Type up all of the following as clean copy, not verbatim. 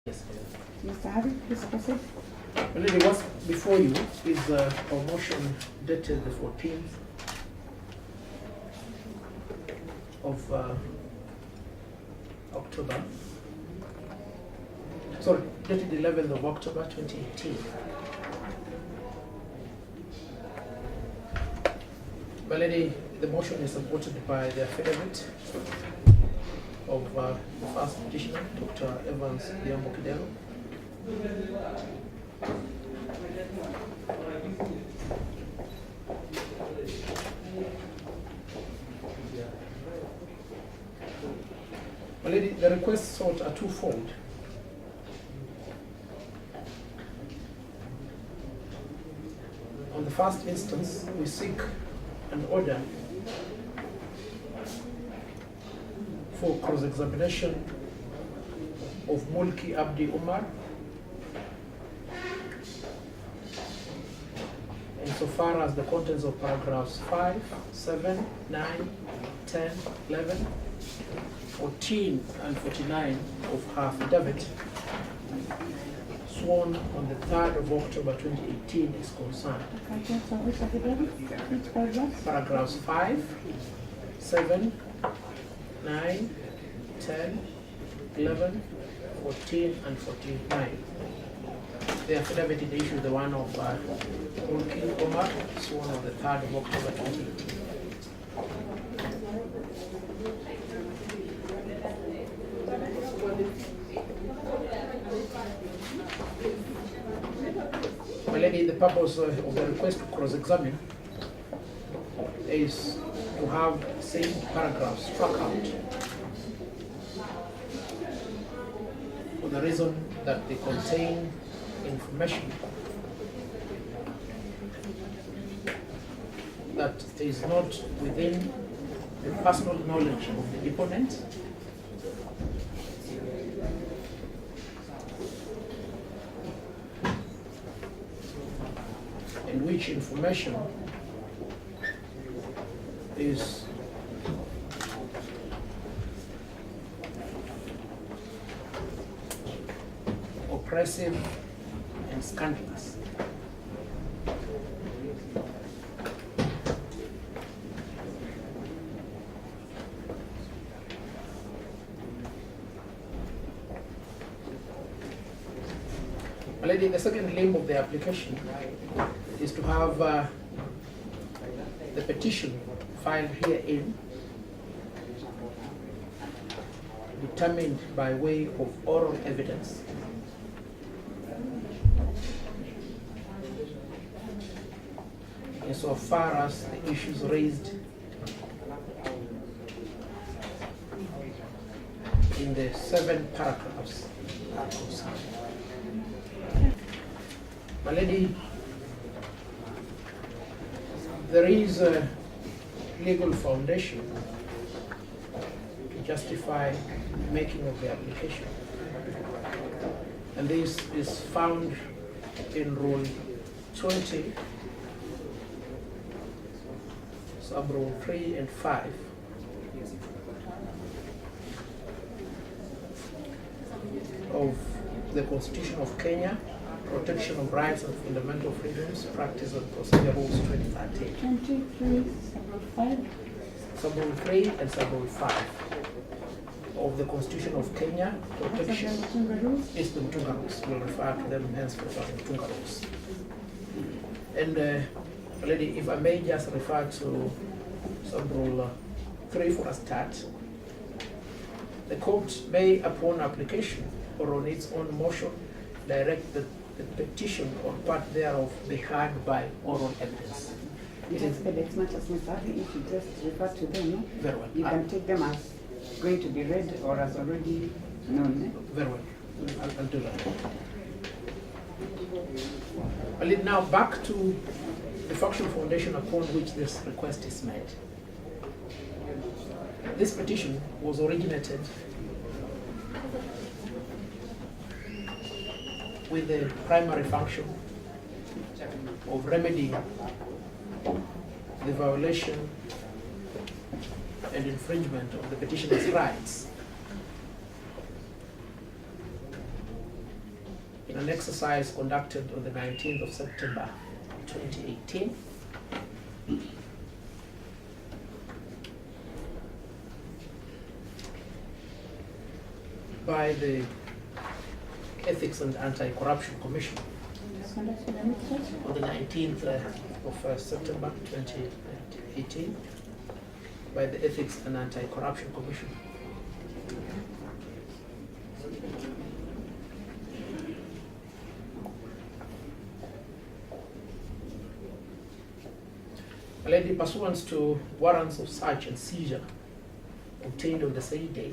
Yes. Mr. Havi, please proceed. Well, what's before you is a motion dated the 14th of October. Sorry, dated 11th of October 2018. Melody, the motion is supported by the affidavit of the first petitioner, Dr. Evans Kidero. Well, the requests sought are twofold. On the first instance, we seek an order for cross-examination of Mulki Abdi Umar insofar as the contents of paragraphs 5, 7, 9, 10, 11, 14, and 49 of her affidavit sworn on the 3rd of October 2018 is concerned. So which affidavit? Which paragraph? Paragraphs 5, 7, 9, 10, 11, 14, and 49. The affidavit in issue is the one of Mulki Omar, sworn on the 3rd of October 2018. My lady, the purpose of the request to cross-examine is to have same paragraphs struck out for the reason that they contain information that is not within the personal knowledge of the deponent, and which information is oppressive and scandalous. My lady, the second limb of the application is to have the petition filed herein determined by way of oral evidence insofar as the issues raised in the 7 paragraphs are concerned. My lady, there is a legal foundation to justify making of the application, and this is found in Rule 20, sub-rule 3 and 5 of the Constitution of Kenya, Protection of Rights and Fundamental Freedoms, Practice and Procedure Rules 2013. 23, sub-rule 5. Sub-rule 3 and sub-rule 5 of the Constitution of Kenya, Protection is the Mtunga Rules. We'll refer to them henceforth as the Mtunga Rules. And lady, if I may just refer to sub-rule 3 for a start. The court may, upon application or on its own motion, direct the petition or part thereof be heard by oral evidence. It expedites matters, Mr. Havi, if you just refer to them, no? Very well. You can take them as going to be read or as already known. Eh? Very well. I'll do that. I'll lead now back to the factual foundation upon which this request is made. This petition was originated with the primary function of remedying the violation and infringement of the petitioner's rights in an exercise conducted on the 19th of September 2018. By the Ethics and Anti-Corruption Commission on the 19th of September 2018 by the Ethics and Anti-Corruption Commission. Lady, pursuant to warrants of search and seizure obtained on the same day,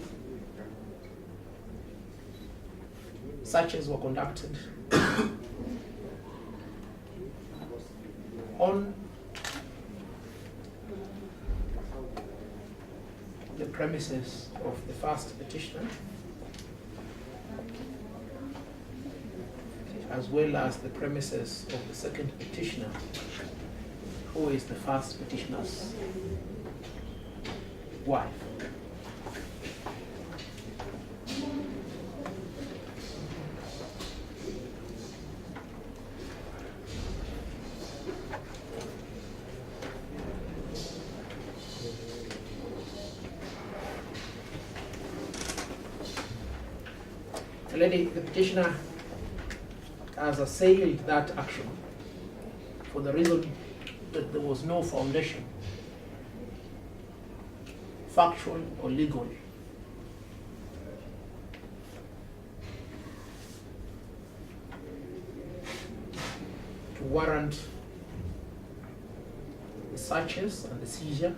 searches were conducted on the premises of the first petitioner, as well as the premises of the second petitioner, who is the first petitioner's wife. The petitioner has assailed that action for the reason that there was no foundation, factual or legal, to warrant the searches and the seizure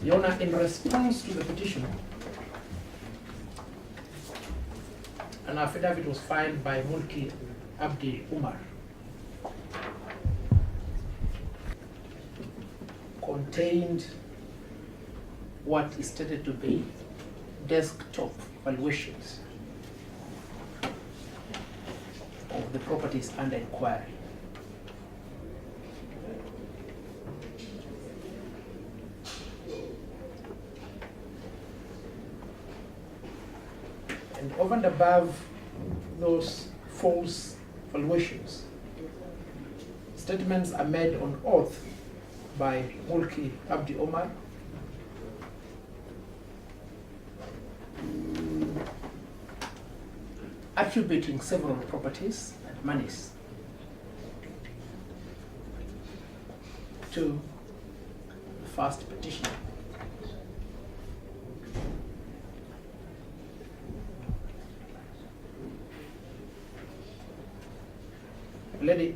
Your Honor, in response to the petition, an affidavit was filed by Mulki Abdi Umar contained what is stated to be desktop valuations of the properties under inquiry. And over and above those false valuations, statements are made on oath by Mulki Abdi Omar attributing several properties and monies to the first petitioner.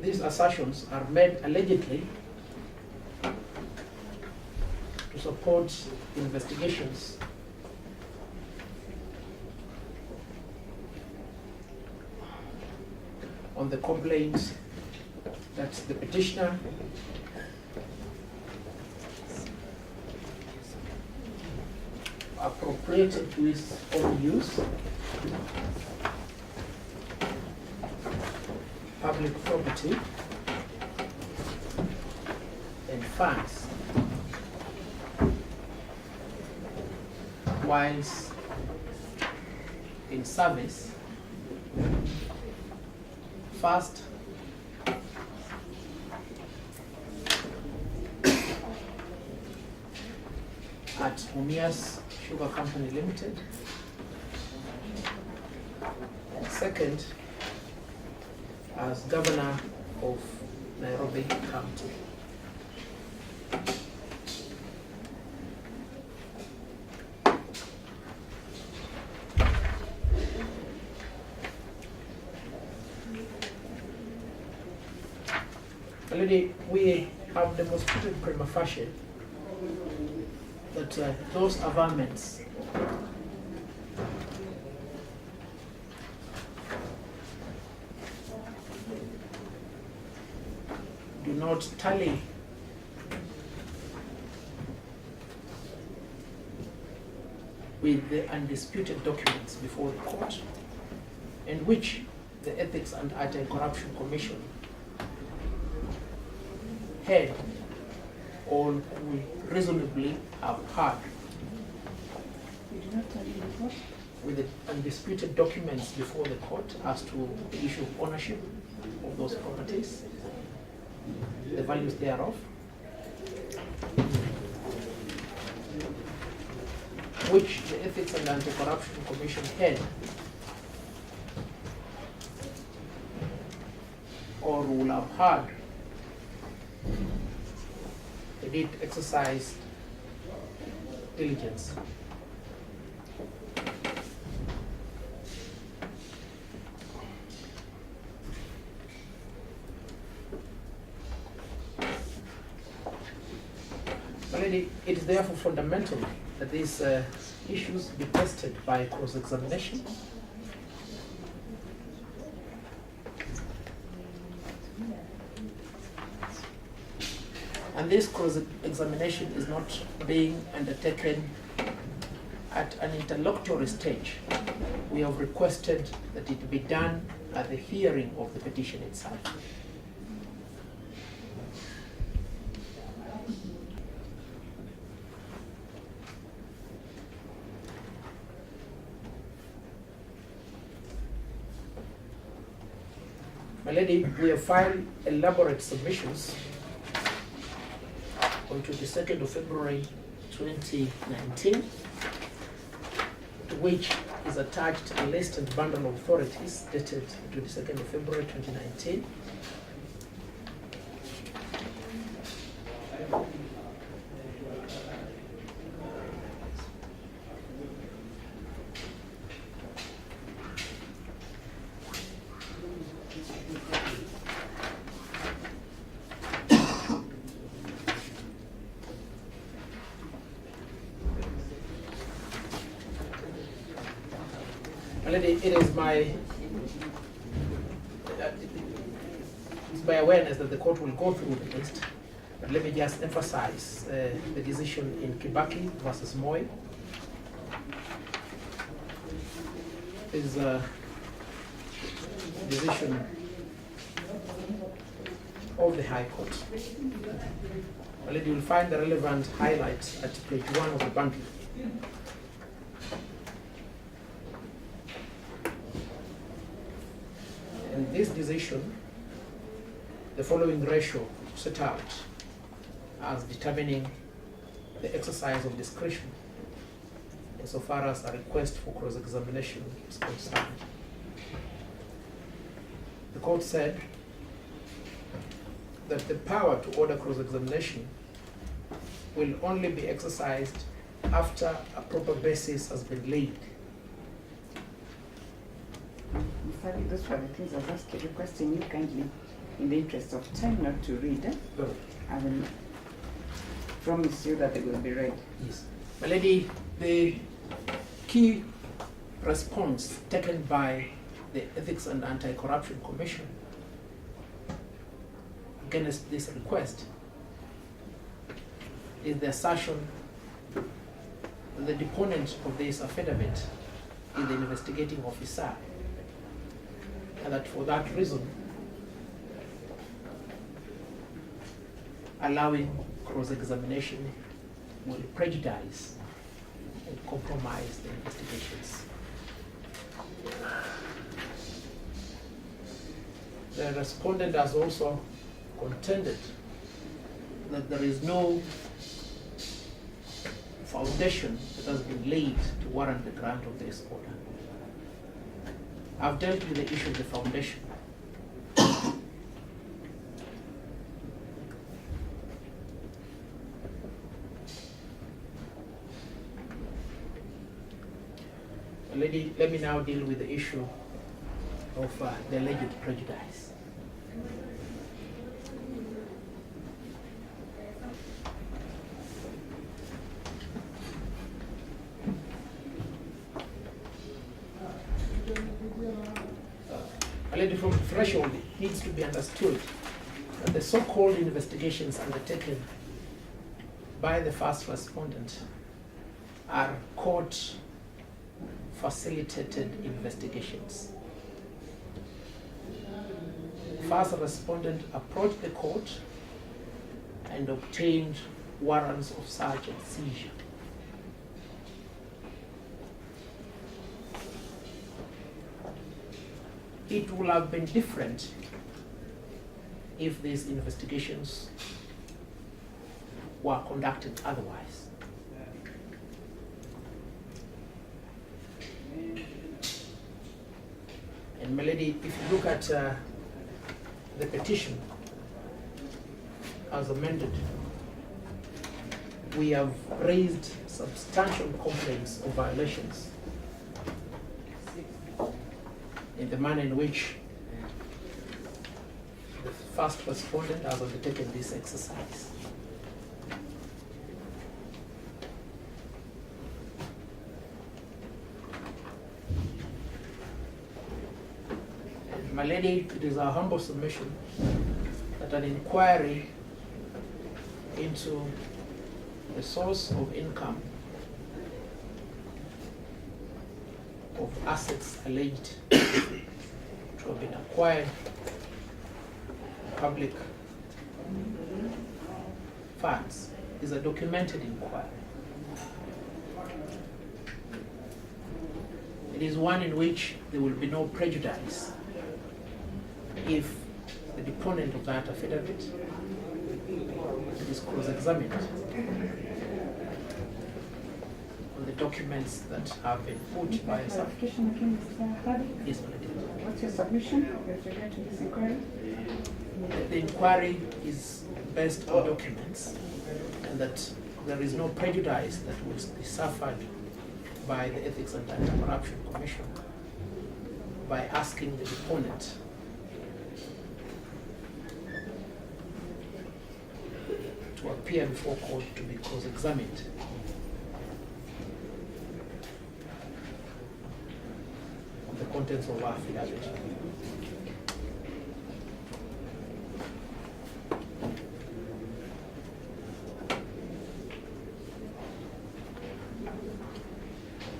These assertions are made allegedly to support investigations on the complaint that the petitioner appropriated to his own use public property and funds whilst in service first at Mumias Sugar Company Limited, and second as Governor of Nairobi County. Already we have demonstrated prima facie that those averments do not tally with the undisputed documents before the court, in which the Ethics and Anti-Corruption Commission heard or could reasonably have heard You did not tell me the court? with the undisputed documents before the court as to the issue of ownership of those properties, the values thereof, which the Ethics and Anti-Corruption Commission head or will have heard they did exercise diligence. It is therefore fundamental that these issues be tested by cross-examination and this cross-examination is not being undertaken at an interlocutory stage. We have requested that it be done at the hearing of the petition itself. My lady, we have filed elaborate submissions on 22nd of February 2019, to which is attached a list and bundle of authorities dated 22nd of February 2019. It is it's by awareness that the court will go through the list, but let me just emphasize the decision in Kibaki versus Moy. Is a decision of the High Court. Well, you will find the relevant highlights at page 1 of the bundle. In this decision, the following ratio set out as determining the exercise of discretion insofar as a request for cross-examination is concerned. The court said that the power to order cross-examination will only be exercised after a proper basis has been laid. Sorry, those were the things I was asking, requesting you kindly, in the interest of time, not to read. No. I will promise you that they will be read. Yes. My lady, the key response taken by the Ethics and Anti-Corruption Commission against this request is the assertion that the deponent of this affidavit is the investigating officer, and that for that reason, allowing cross-examination will prejudice and compromise the investigations. The respondent has also contended that there is no foundation that has been laid to warrant the grant of this order. I've dealt with the issue of the foundation. Lady, let me now deal with the issue of the alleged prejudice. From the threshold, it needs to be understood that the so-called investigations undertaken by the first respondent are court-facilitated investigations. The first respondent approached the court and obtained warrants of search and seizure. It would have been different if these investigations were conducted otherwise. And my lady, if you look at the petition as amended, we have raised substantial complaints of violations in the manner in which the first respondent has undertaken this exercise. And my lady, it is our humble submission that an inquiry into the source of income of assets alleged to have been acquired public funds is a documented inquiry. It is one in which there will be no prejudice if the deponent of that affidavit is cross-examined on the documents that have been put by a clarification again, Mr. Havi. Yes, my lady. What's your submission with regard to this inquiry? The inquiry is based on documents, and that there is no prejudice that will be suffered by the Ethics and Anti-Corruption Commission by asking the deponent to appear before court to be cross-examined on the contents of our affidavit.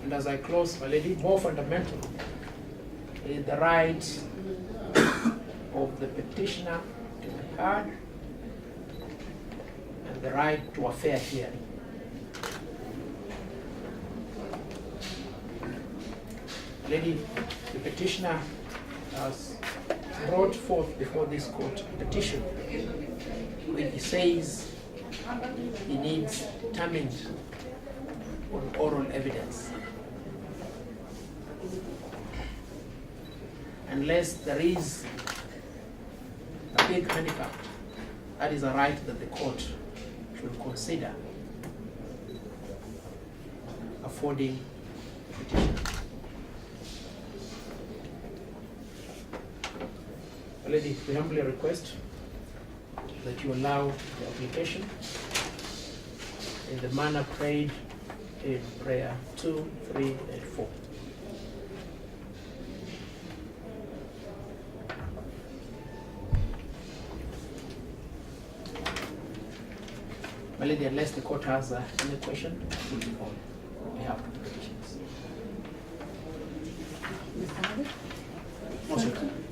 And as I close, my lady, more fundamental is the right of the petitioner to be heard and the right to a fair hearing. Lady, the petitioner has brought forth before this court a petition which he says he needs determined on oral evidence. Unless there is a big handicap, that is a right that the court should consider affording petitioner. Lady, we humbly request that you allow the application in the manner prayed in prayer 2, 3, and 4. My lady, unless the court has any question, we'll be on behalf of the petitioners. Mr. Havi? Most welcome.